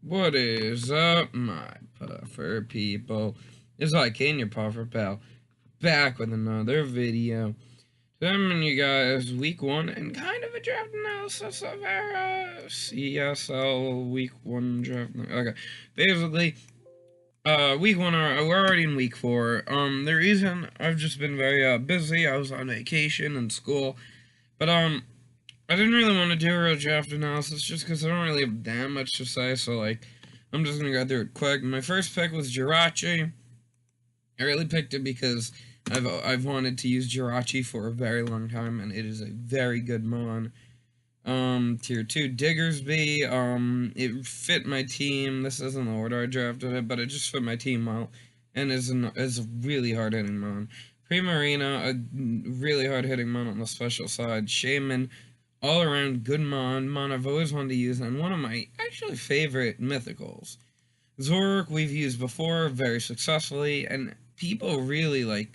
What is up, my puffer people? It's like your puffer pal, back with another video. Telling you guys week one and kind of a draft analysis of our CSL week one draft. Okay, basically, week one, we're already in week four. The reason I've just been very busy. I was on vacation and school, but I didn't really want to do a real draft analysis just because I don't really have that much to say, so, like, I'm just going to go through it quick. My first pick was Jirachi. I really picked it because I've wanted to use Jirachi for a very long time, and it is a very good mon. Tier 2, Diggersby. It fit my team. This isn't the order I drafted it, but it just fit my team well, and is a really hard-hitting mon. Primarina, a really hard-hitting mon on the special side. Shaman, all around good mon I've always wanted to use, and one of my actually favorite mythicals. Zork we've used before very successfully, and people really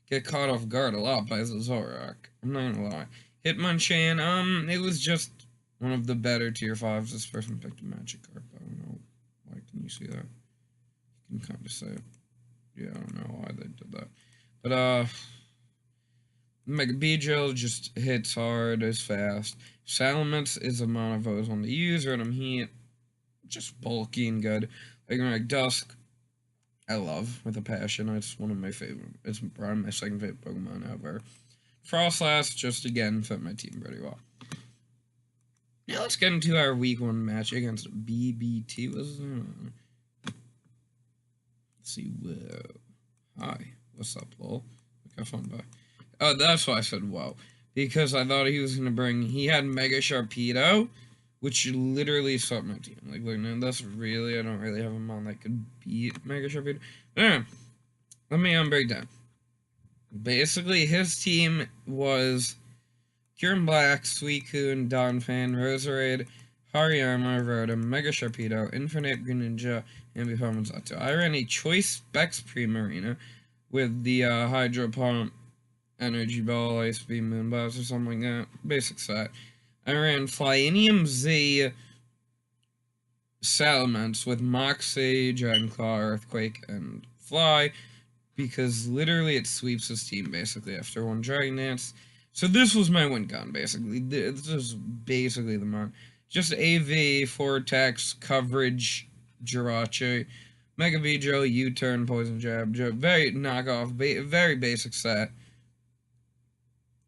get caught off guard a lot by the Zorak. I'm not gonna lie. Hitmonchan, it was just one of the better tier 5s. This person picked a Magikarp. I don't know. Why can you see that? You can kind of say it. Yeah, I don't know why they did that. But, Mega Beedrill just hits hard, is fast. Salamence is a mon I've always wanted to use. Rotom Heat, just bulky and good. Like Dusk, I love with a passion. It's one of my favorite. It's probably my second favorite Pokemon ever. Frostlass just again fit my team pretty well. Now let's get into our week one match against BBT. Let's see. Whoa. Hi. What's up, lol? Look how fun by. Oh, that's why I said whoa. Because I thought he was gonna bring. He had Mega Sharpedo, which literally swept my team. Like, look, man, that's really. I don't really have a mon that could beat Mega Sharpedo. Anyway, let me break down. Basically, his team was Kieran Black, Suicune, Donphan, Roserade, Hariyama, Rotom, Mega Sharpedo, Infinite Greninja, and Zato. I ran a Choice Specs Primarina with the Hydro Pump, Energy Ball, Ice Beam, Moonblast, or something like that. Basic set. I ran Flyinium Z Salamence with Moxie, Dragonclaw, Earthquake, and Fly, because literally it sweeps his team basically after one Dragon Dance. So this was my win con, basically. This is basically the mon. Just AV, 4 attacks, coverage, Jirachi, Mega Beedrill, U-turn, Poison Jab, very knockoff, very basic set.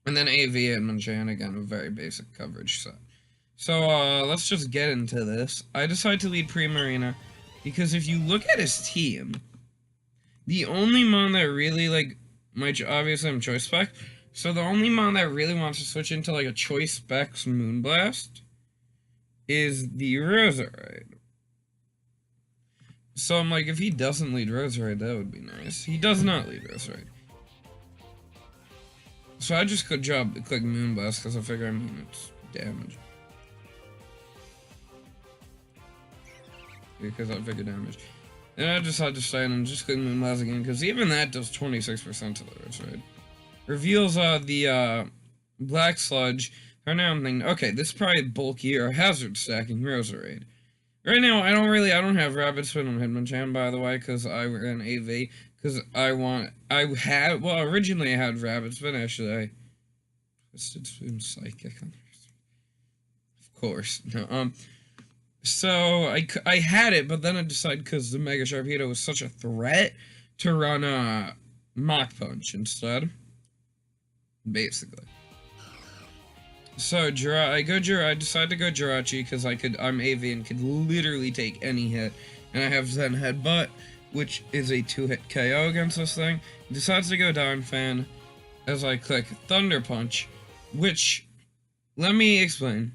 And then AV and Hitmonchan, again, a very basic coverage set. So, let's just get into this. I decided to lead Primarina because if you look at his team, the only mon that really, obviously I'm Choice Spec, so the only mon that really wants to switch into, a Choice Specs Moonblast is the Roserade. So I'm like, if he doesn't lead Roserade, that would be nice. He does not lead Roserade. So I just click Moonblast, because I figure, it's damage. Because I figure damage. And I decided to stay and just click Moonblast again, because even that does 26% to the Roserade. Reveals the Black Sludge. Right now I'm thinking, okay, this is probably bulkier hazard stacking Roserade. Right now I don't have Rapid Spin on Hitmonchan, by the way, because I ran AV. Because originally I had Rapid Spin, actually I Twisted Spoon Psychic. Of course, no, so I had it, but then I decided, because the Mega Sharpedo was such a threat, to run Mach Punch instead. Basically. So I decided to go Jirachi because I'm AV and could literally take any hit. And I have Zen Headbutt, which is a 2-hit KO against this thing. Decides to go Donphan as I click Thunder Punch, which, let me explain.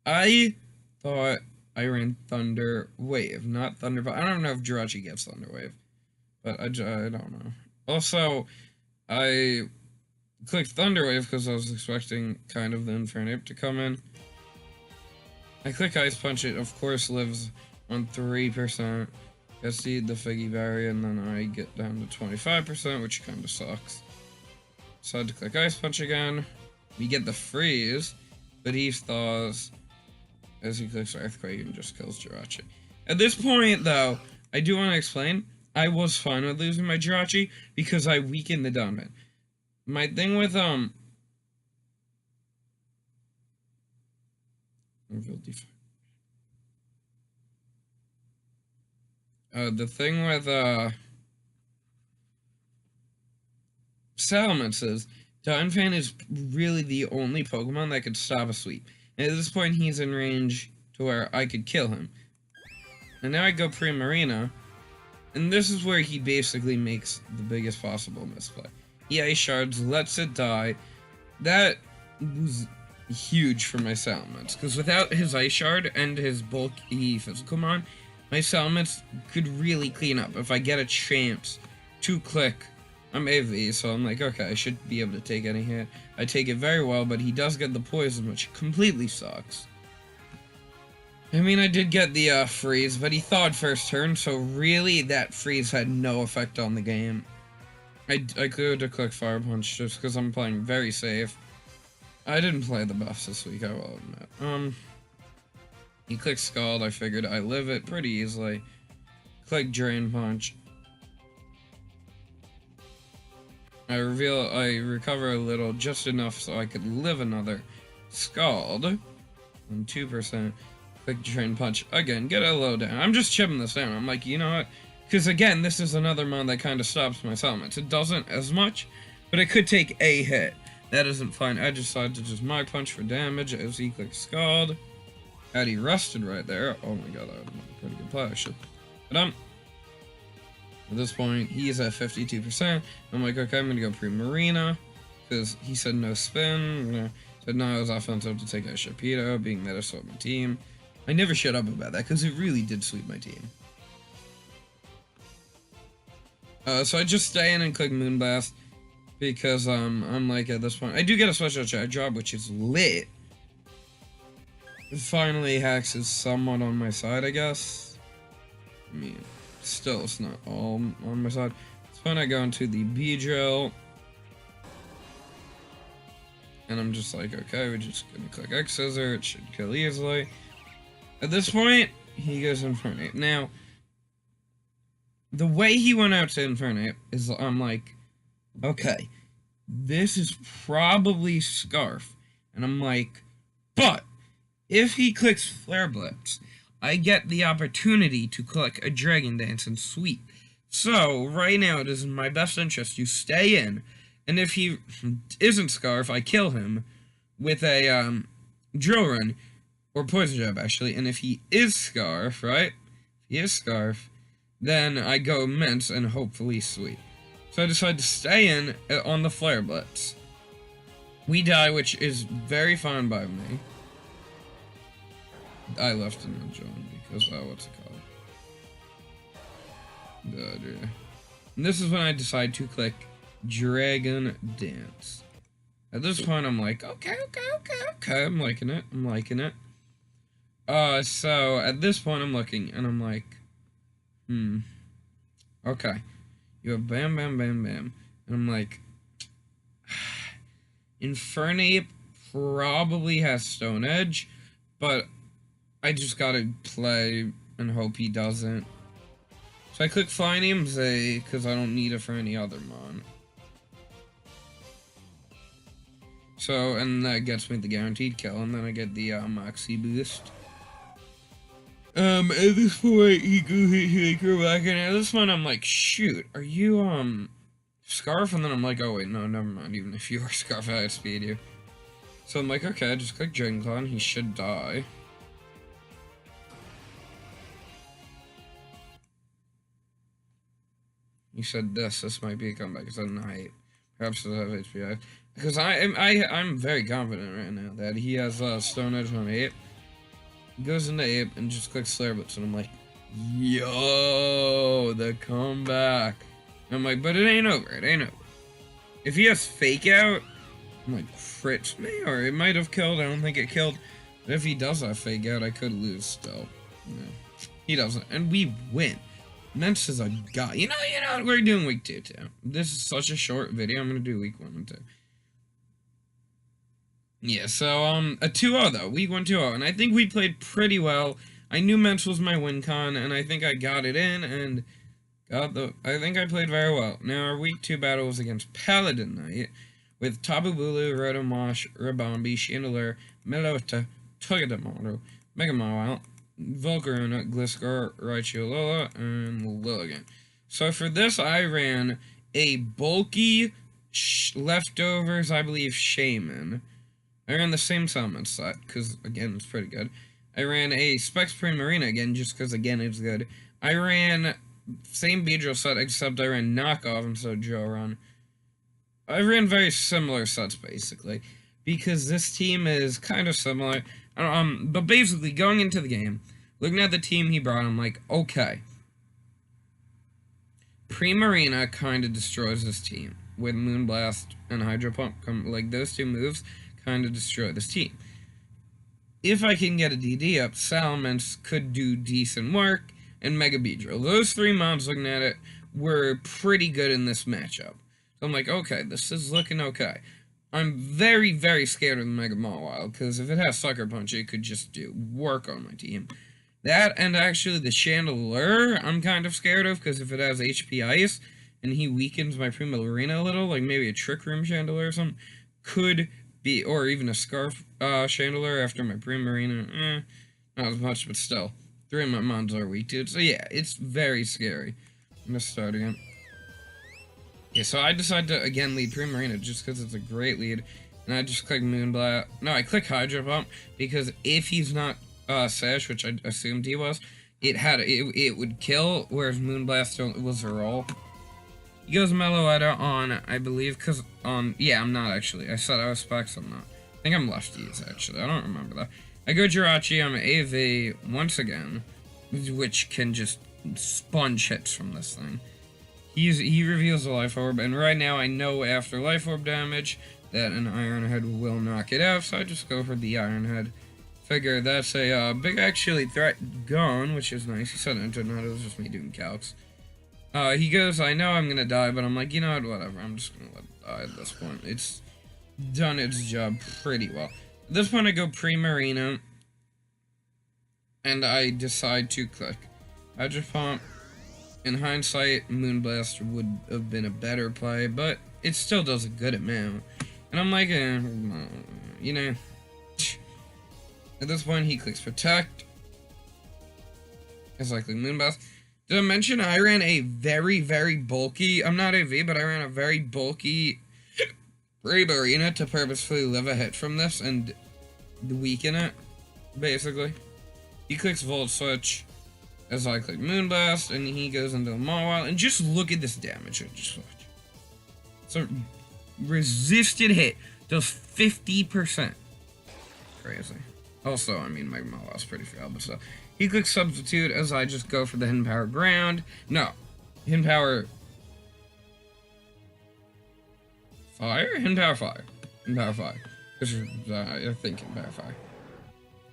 I thought I ran Thunder Wave, not Thunder Punch. I don't know if Jirachi gets Thunder Wave, but I don't know. Also, I clicked Thunder Wave because I was expecting kind of the Infernape to come in. I click Ice Punch, it of course lives on 3%. Gets the Figgy Berry, and then I get down to 25%, which kind of sucks. So I had to click Ice Punch again. We get the freeze, but he thaws. as he clicks Earthquake and just kills Jirachi. At this point, though, I do want to explain, I was fine with losing my Jirachi because I weakened the downman. My thing with, the thing with, Salamence is, Donphan is really the only Pokemon that could stop a sweep. And at this point, he's in range to where I could kill him. And now I go Primarina, and this is where he basically makes the biggest possible misplay. He Ice Shards, lets it die. That was huge for my Salamence, because without his Ice Shard and his bulky physical mon, my Salamence could really clean up if I get a chance to click. I'm AV, so I'm like, okay, I should be able to take any hit. I take it very well, but he does get the poison, which completely sucks. I mean, I did get the freeze, but he thawed first turn, so really that freeze had no effect on the game. I could have clicked Fire Punch just because I'm playing very safe. I didn't play the buffs this week, I will admit. He clicked Scald, I figured I live it pretty easily. Click Drain Punch. I recover a little, just enough so I could live another Scald. And 2%. Click Drain Punch. Again, get a low down. I'm just chipping this down. I'm like, you know what? Because again, this is another mon that kind of stops my Salamence. It doesn't as much, but it could take a hit. That isn't fine. I decided to just Mach Punch for damage as he clicks Scald. Had he rested right there. Oh my god, that would have been a pretty good play, actually. But at this point, he's at 52%. I'm like, okay, I'm gonna go Primarina, because he said no spin. Said no, it was offensive to take out Sharpedo, being that I swept my team. I never shut up about that, because it really did sweep my team. So I just stay in and click Moonblast, because I'm like, at this point, I do get a special charge drop, which is lit. Finally, Hacks is somewhat on my side, I guess. I mean, still, it's not all on my side. It's when I go into the B-Drill. And I'm just like, okay, we're just gonna click X-Scissor, it should kill easily. At this point, he goes Infernape. Now, the way he went out to Infernape is, I'm like, okay, this is probably Scarf. And I'm like, but if he clicks Flare Blitz, I get the opportunity to click a Dragon Dance and sweep. So, right now, it is in my best interest to stay in, and if he isn't Scarf, I kill him with a Drill Run, or Poison Jab, actually, and if he is Scarf, right? If he is Scarf, then I go Mince and hopefully sweep. So I decide to stay in on the Flare Blitz. We die, which is very fine by me. I left him in John because, what's it called? And this is when I decide to click Dragon Dance. At this point, I'm like, okay, I'm liking it. So, at this point, I'm looking, and I'm like, okay. You have Bam, Bam, Bam, Bam. And I'm like, Infernape probably has Stone Edge, but I just gotta play and hope he doesn't. So I click Flyin because I don't need it for any other mon. So, and that gets me the guaranteed kill, and then I get the Moxie boost. At this point, he goes into back, and at this point, I'm like, shoot, are you, Scarf? And then I'm like, oh wait, no, never mind, even if you are Scarf, I outspeed you. So I'm like, okay, just click Dragon Claw, and he should die. You said this might be a comeback. It's a night. Perhaps it'll have HPI. Because I'm very confident right now that he has Stone Edge on Ape. He goes into Ape and just clicks Flare Blitz, and I'm like, yo, the comeback. And I'm like, but it ain't over. It ain't over. If he has Fake Out, I'm like, crits me, or it might have killed. I don't think it killed. But if he does have Fake Out, I could lose still. No, he doesn't, and we win. Mence is a god. You know, we're doing week 2 too. This is such a short video. I'm gonna do week 1 and 2. Yeah, so, a 2-0 though. Week 1 2-0. And I think we played pretty well. I knew Ments was my win con, and I think I got it in, and I think I played very well. Now, our week 2 battle was against Paladin Knight, with Tabubulu, Rotomosh, Rabambi, Chandelier, Melota, Togadamaru, Megamawile, Volcarona, Gliscor, Raichu and Lilligant. So for this, I ran a bulky leftovers, I believe, Shaman. I ran the same summon set, because, again, it's pretty good. I ran a Specs Primarina again, just because, again, it's good. I ran same Beedrill set, except I ran knockoff instead of Joran. I ran very similar sets, basically, because this team is kind of similar. But basically, going into the game, looking at the team he brought, I'm like, okay. Primarina kind of destroys this team with Moonblast and Hydro Pump. Like, those two moves kind of destroy this team. If I can get a DD up, Salamence could do decent work, and Mega Beedrill. Those three mobs, looking at it, were pretty good in this matchup. So I'm like, okay, this is looking okay. I'm very, very scared of the Mega Mawile, because if it has Sucker Punch, it could just do work on my team. That, and actually the Chandelier, I'm kind of scared of, because if it has HP Ice, and he weakens my Primarina a little, like maybe a Trick Room Chandelier or something, could be, or even a Scarf Chandelier after my Primarina, not as much, but still. 3 of my mons are weak to it, so yeah, it's very scary. I'm gonna start again. Yeah, so I decided to, again, lead Primarina just because it's a great lead, and I just click Moonblast. No, I click Hydro Pump, because if he's not Sash, which I assumed he was, it would kill, whereas Moonblast was a roll. He goes Meloetta on, I believe, because yeah, I'm not actually. I said I was Specs, I'm not. I think I'm lefties, actually. I don't remember that. I go Jirachi, I'm AV once again, which can just sponge hits from this thing. He reveals a Life Orb, and right now I know after Life Orb damage that an Iron Head will knock it out, so I just go for the Iron Head. Figure that's a big actually threat gone, which is nice. He said internet, it was just me doing calcs. He goes, I know I'm gonna die, but I'm like, you know what, whatever, I'm just gonna let it die at this point. It's done its job pretty well. At this point I go Primarina, and I decide to click Hydro Pump. In hindsight, Moonblast would have been a better play, but it still does a good amount. And I'm like, you know. At this point, he clicks Protect. It's likely Moonblast. Did I mention I ran a very, very bulky, I'm not AV, but I ran a very bulky Primarina to purposefully live a hit from this and weaken it, basically. He clicks Volt Switch. As I click Moonblast, and he goes into the Mawile, and just look at this damage. Just watch. So, resisted hit does 50%. Crazy. Also, I mean, my Mawile's pretty frail, but still. He clicks Substitute as I just go for the Hidden Power Ground. No. Hidden Power... Fire? Hidden Power Fire. Hidden Power Fire. I think Hidden Power Fire.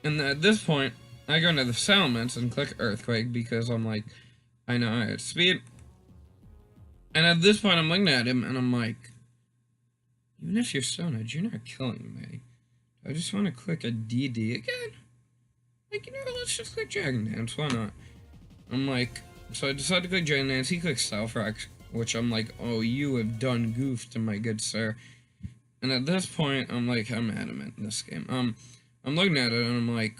And at this point, I go into the Salamence and click Earthquake because I'm like, I know I have speed. And at this point, I'm looking at him and I'm like, even if you're Stone Edge, you're not killing me. I just want to click a DD again. Like, you know, let's just click Dragon Dance. Why not? I'm like, so I decide to click Dragon Dance. He clicks Stealth, which I'm like, oh, you have done goof to my good sir. And at this point, I'm like, I'm adamant in this game. I'm looking at it and I'm like,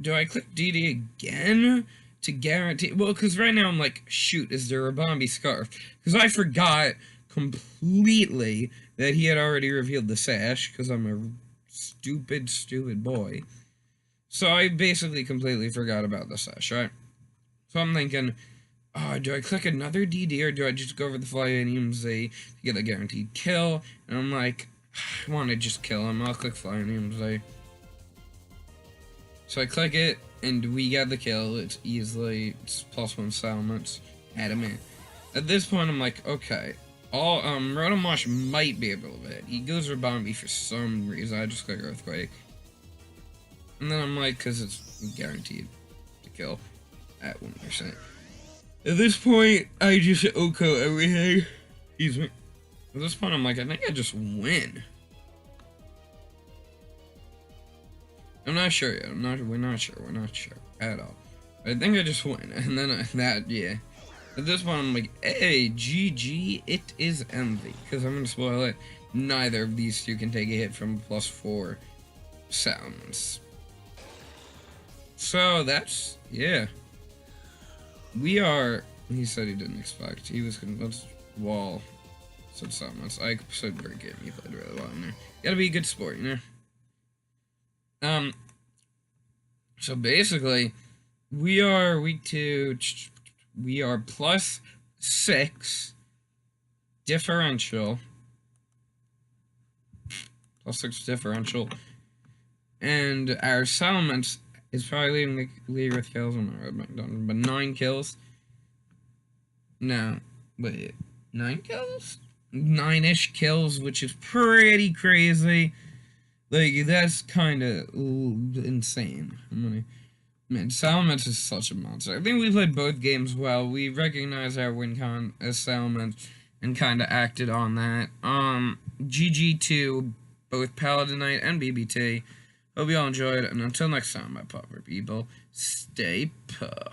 do I click DD again to guarantee? Well, because right now I'm like, shoot, is there a Bombi Scarf? Because I forgot completely that he had already revealed the Sash, because I'm a stupid, stupid boy. So I basically completely forgot about the Sash, right? So I'm thinking, oh, do I click another DD, or do I just go over the Flyin Z to get a guaranteed kill? And I'm like, I want to just kill him. I'll click Flyin Z. So I click it, and we get the kill. It's easily, it's +1 Salamence, adamant. At this point, I'm like, okay, Rotomosh might be able to hit. He goes for Bombi for some reason. I just click Earthquake. And then I'm like, because it's guaranteed to kill at 1%. At this point, I just Oko everything. Excuse me. At this point, I'm like, I think I just win. I'm not sure yet. We're not sure at all. I think I just win, and then yeah. At this point, I'm like, hey, GG, it is Envy. Because I'm going to spoil it. Neither of these two can take a hit from +4 settlements. So, that's, yeah. We are, he said he didn't expect. He was going to, let's wall some settlements. I said great game. You played really well in there. Gotta be a good sport, you know? So basically, we are week 2, we are +6 differential. +6 differential. And our settlement is probably leading the league with kills. I'm not right, but 9 kills. No, wait, 9 kills? 9-ish kills, which is pretty crazy. Like, that's kind of insane. Man, Salamence is such a monster. I think we played both games well. We recognized our win con as Salamence and kind of acted on that. GG to both Paladinite and BBT. Hope you all enjoyed, and until next time, my puffer people, stay puff.